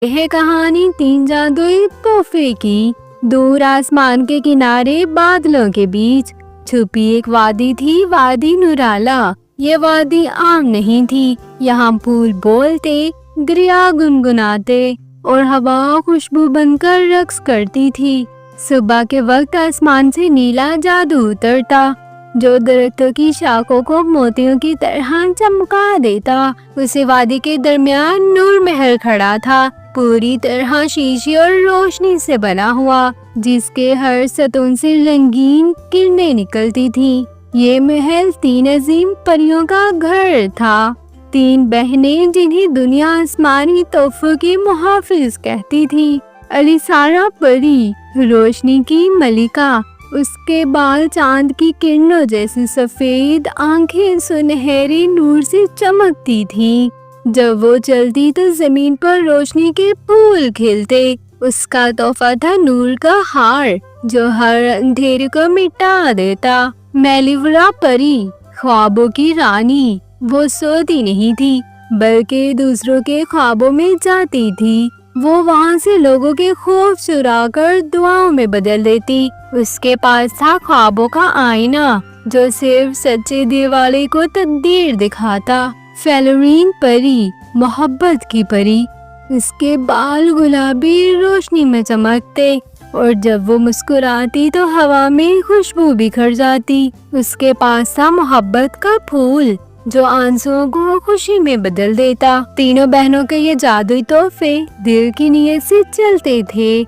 یہ کہانی تین جادوئی تحفے کی۔ دور آسمان کے کنارے بادلوں کے بیچ چھپی ایک وادی تھی، وادی نورالا۔ یہ وادی عام نہیں تھی، یہاں پھول بولتے، دریا گنگناتے اور ہوا خوشبو بن کر رقص کرتی تھی۔ صبح کے وقت آسمان سے نیلا جادو اترتا جو درختوں کی شاخوں کو موتیوں کی طرح چمکا دیتا۔ اسی وادی کے درمیان نور محل کھڑا تھا، پوری طرح شیشے اور روشنی سے بنا ہوا، جس کے ہر ستون سے رنگین کرنیں نکلتی تھیں۔ یہ محل تین عظیم پریوں کا گھر تھا، تین بہنیں جنہیں دنیا آسمانی تحفوں کی محافظ کہتی تھی۔ الیسارا پری، روشنی کی ملکہ، اس کے بال چاند کی کرنوں جیسی سفید، آنکھیں سنہری نور سے چمکتی تھیں۔ جب وہ چلتی تو زمین پر روشنی کے پھول کھلتے۔ اس کا تحفہ تھا نور کا ہار جو ہر اندھیرے کو مٹا دیتا۔ میلیورا پری، خوابوں کی رانی، وہ سوتی نہیں تھی بلکہ دوسروں کے خوابوں میں جاتی تھی۔ وہ وہاں سے لوگوں کے خوف چرا کر دعاؤں میں بدل دیتی۔ اس کے پاس تھا خوابوں کا آئینہ جو صرف سچے دل والے کو تقدیر دکھاتا۔ فیلورین پری، محبت کی پری، اس کے بال گلابی روشنی میں چمکتے اور جب وہ مسکراتی تو ہوا میں خوشبو بکھر جاتی۔ اس کے پاس تھا محبت کا پھول جو آنسوؤں کو خوشی میں بدل دیتا۔ تینوں بہنوں کے یہ جادوئی تحفے دل کی نیت سے چلتے تھے۔